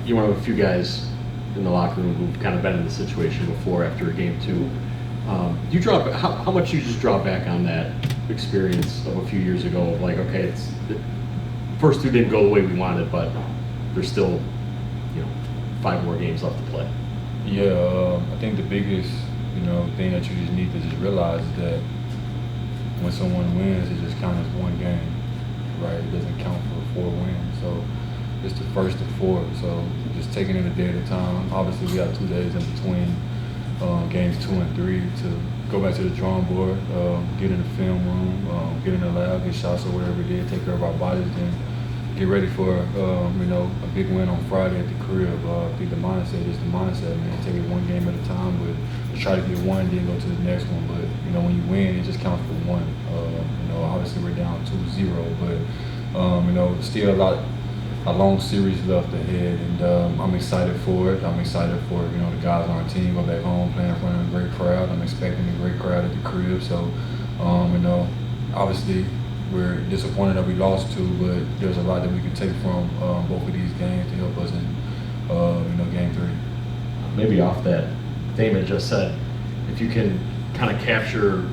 you're one of a few guys in the locker room who've kind of been in the situation before after a game too. You draw how much you just draw back on that experience of a few years ago of like, okay, first two didn't go the way we wanted, but there's still 5 more games left to play. Yeah, I think the biggest thing that you just need to just realize is that when someone wins, it just counts as one game, right? It doesn't count for 4 wins. So it's the first of 4. So just taking it a day at a time. Obviously, we have 2 days in between games 2 and 3 to go back to the drawing board, get in the film room, get in the lab, get shots or whatever it is, take care of our bodies, and get ready for a big win on Friday at the crib. I think the mindset is the mindset, man. Take it one game at a time, but try to get one, then go to the next one. But when you win, it just counts for one. Obviously we're down 2-0, but still a long series left ahead, and I'm excited for it. I'm excited for the guys on our team go back home, playing in front of a great crowd. I'm expecting a great crowd at the crib. So, obviously we're disappointed that we lost 2, but there's a lot that we can take from both of these games to help us in game 3. Maybe off that theme I just said, if you can kind of capture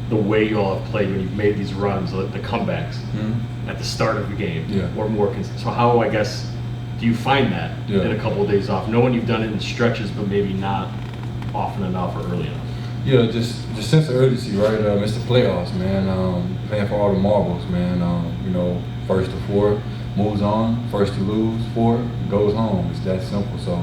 the way you all have played when you've made these runs, the comebacks at the start of the game, or more. So how, I guess, do you find that in a couple of days off, knowing you've done it in stretches, but maybe not often enough or early enough? Yeah, just sense of urgency, right? It's the playoffs, man. Playing for all the marbles, man. First to 4 moves on. First to lose 4 goes home. It's that simple. So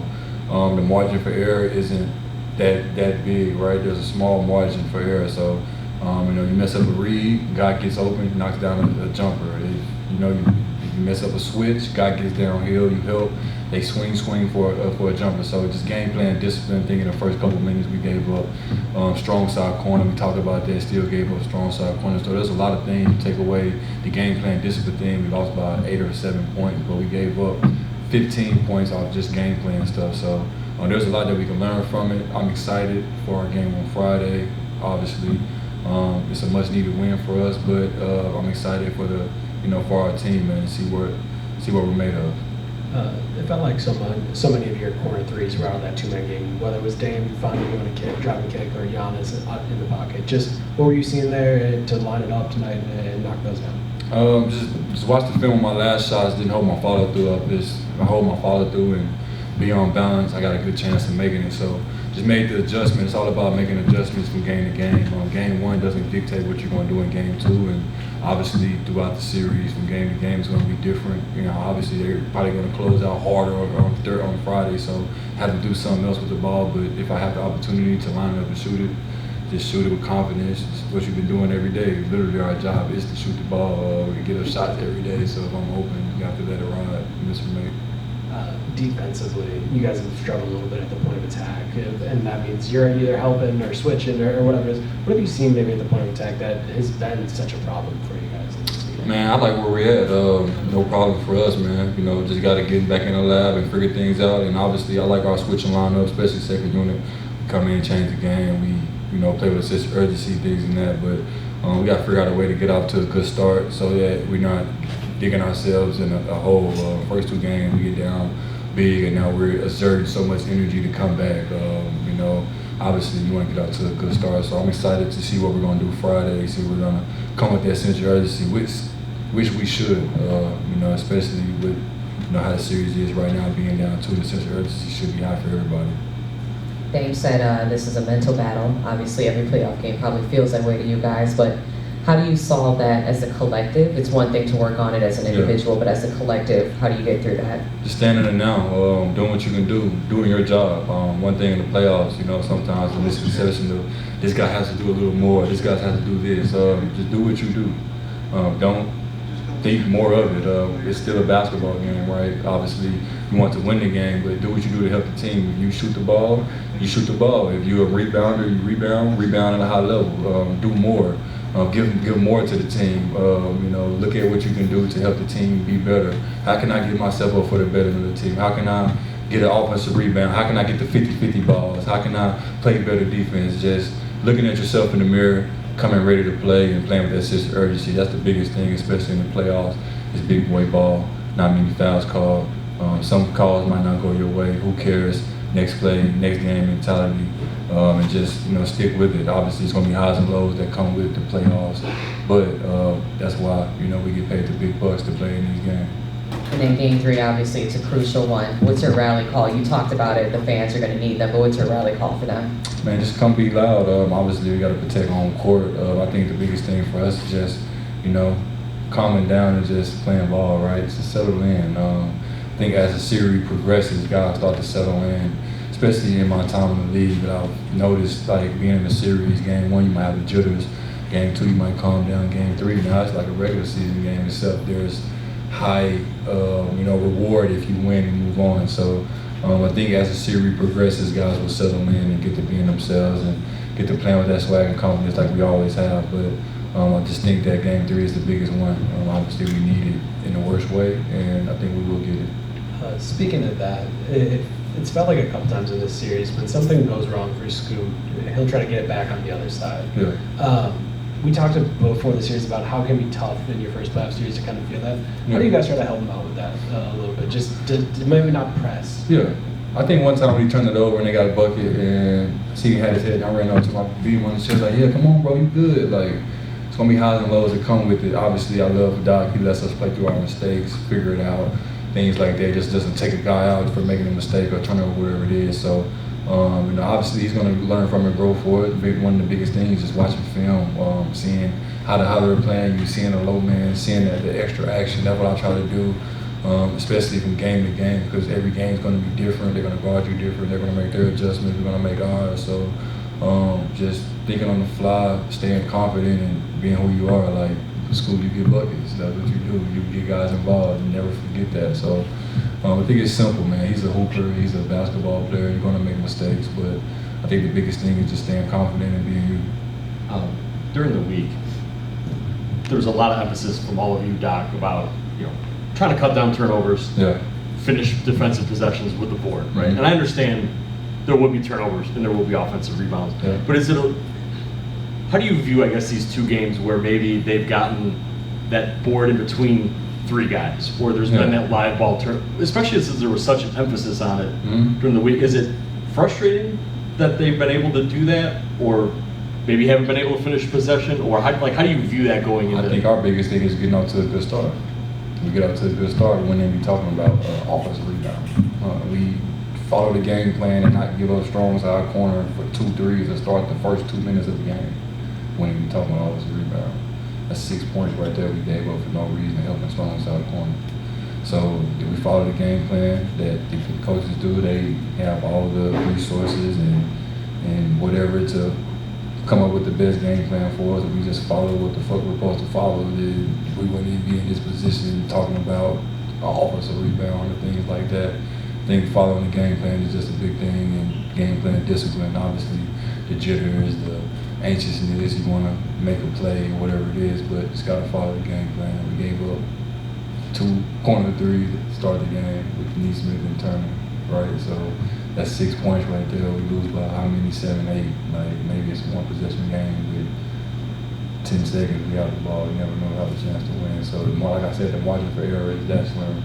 the margin for error isn't that big, right? There's a small margin for error. So you mess up a read, guy gets open, knocks down a jumper. If you mess up a switch, guy gets downhill, you help. They swing for a jumper. So just game plan, discipline. Thinking the first couple minutes we gave up strong side corner. We talked about that. Still gave up strong side corner. So there's a lot of things to take away. The game plan, discipline thing. We lost by 8 or 7 points, but we gave up 15 points off just game plan stuff. So there's a lot that we can learn from it. I'm excited for our game on Friday. Obviously, it's a much needed win for us, but I'm excited for for our team, man, and see what we're made of. It felt like so many of your corner threes were out of that 2-man game, whether it was Dame finally doing a kick, driving kick, or Giannis in the pocket. Just what were you seeing there to line it up tonight and knock those down? Just watch the film of my last shots, didn't hold my follow through up. I hold my follow through and be on balance. I got a good chance of making it. So just made the adjustment. It's all about making adjustments from game to game. Game 1 doesn't dictate what you're going to do in game 2, and obviously throughout the series from game to game it's going to be different. Obviously they're probably going to close out harder on Friday, so have to do something else with the ball. But if I have the opportunity to line up and shoot it, just shoot it with confidence. It's what you've been doing every day. Literally our job is to shoot the ball. We get up shots every day, so if I'm open, you have to let it ride, miss or make. Defensively, you guys have struggled a little bit at the point of attack, and that means you're either helping or switching or whatever it is. What have you seen maybe at the point of attack that has been such a problem for you guys in this season? Man, I like where we're at. No problem for us, man. Just got to get back in the lab and figure things out. And obviously, I like our switching lineup, especially second unit. Come in and change the game. We, play with a sense of urgency, things and that. But we got to figure out a way to get off to a good start so that we're not digging ourselves in a hole. First 2 games, we get down big, and now we're exerting so much energy to come back. Obviously you want to get out to a good start, so I'm excited to see what we're going to do Friday. See we're going to come with that sense of urgency, which we should, especially with how the series is right now, being down 2. The sense of urgency should be high for everybody. Dave said this is a mental battle. Obviously every playoff game probably feels that way to you guys, but how do you solve that as a collective? It's one thing to work on it as an individual, but as a collective, how do you get through that? Just standing in now, doing what you can do, doing your job. One thing in the playoffs, sometimes the misconception of this guy has to do a little more, this guy has to do this. Just do what you do. Don't think more of it. It's still a basketball game, right? Obviously, you want to win the game, but do what you do to help the team. If you shoot the ball, you shoot the ball. If you're a rebounder, you rebound at a high level. Do more. Give more to the team. Look at what you can do to help the team be better. How can I get myself up for the betterment of the team? How can I get an offensive rebound? How can I get the 50-50 balls? How can I play better defense? Just looking at yourself in the mirror, coming ready to play and playing with that sense of urgency. That's the biggest thing, especially in the playoffs. It's big boy ball, not many fouls called, Some calls might not go your way. Who cares? Next play, next game mentality, and just stick with it. Obviously, it's going to be highs and lows that come with the playoffs, but that's why we get paid the big bucks to play in these games. And then game 3, obviously, it's a crucial one. What's your rally call? You talked about it. The fans are going to need them, but what's your rally call for them? Man, just come be loud. Obviously, we got to protect home court. I think the biggest thing for us is just calming down and just playing ball, right? Just settle in. I think as the series progresses, guys start to settle in, especially in my time in the league. But I've noticed, like, being in the series, game 1, you might have the jitters. Game 2, you might calm down. Game 3, now it's like a regular season game, except there's high, reward if you win and move on. So I think as the series progresses, guys will settle in and get to being themselves and get to playing with that swag and confidence like we always have. But I just think that game 3 is the biggest one. Obviously, we need it in the worst way, and I think we will get it. Speaking of that, it's felt like a couple times in this series when something goes wrong for Scoot, he'll try to get it back on the other side. Yeah. We talked before the series about how it can be tough in your first playoff series to kind of feel that. How do you guys try to help him out with that a little bit? Just to maybe not press. Yeah. I think one time when he turned it over and they got a bucket and he had his head, I ran over to my beat him on the chest like, yeah, come on, bro, you good. Like, it's going to be highs and lows that come with it. Obviously, I love Doc. He lets us play through our mistakes, figure it out, things like that. Just doesn't take a guy out for making a mistake or turn over whatever it is. So, obviously he's going to learn from it and grow for it. One of the biggest things is watching film, seeing how they're playing, you seeing the low man, seeing the extra action. That's what I try to do, especially from game to game, because every game is going to be different. They're going to guard you different. They're going to make their adjustments. We're going to make ours. So just thinking on the fly, staying confident and being who you are. Like, school, you get buckets. That's what you do. You get guys involved. You never forget that. So I think it's simple, man. He's a hooper. He's a basketball player. You're going to make mistakes, but I think the biggest thing is just staying confident and being you. During the week, there was a lot of emphasis from all of you, Doc, about trying to cut down turnovers, finish defensive possessions with the board, right? Mm-hmm. And I understand there will be turnovers and there will be offensive rebounds, but how do you view, I guess, these 2 games where maybe they've gotten that board in between 3 guys, or there's been that live ball turn, especially since there was such an emphasis on it during the week? Is it frustrating that they've been able to do that, or maybe haven't been able to finish possession, or how do you view that going into? I think our biggest thing is getting off to a good start. We get off to a good start, we wouldn't even be talking about offensive rebound. We follow the game plan and not give up strong side corner for 2 threes and start the first 2 minutes of the game. When we talking about offensive rebound, that's 6 points right there we gave up for no reason, helping strong side corner. So if we follow the game plan that the coaches do, they have all the resources and whatever to come up with the best game plan for us. If we just follow what the fuck we're supposed to follow, then we wouldn't even be in this position talking about offensive rebound and things like that. I think following the game plan is just a big thing, and game plan discipline, obviously the jitters, the anxiousness, you want to make a play or whatever it is, but just got to follow the game plan. We gave up 2 corner threes to start the game with Neesmith and Turner, right? So that's 6 points right there. We lose by how many? 7, 8. Like, maybe it's a 1 possession game with 10 seconds we have the ball. You never know how the chance to win. So like I said, the margin for error is that slim.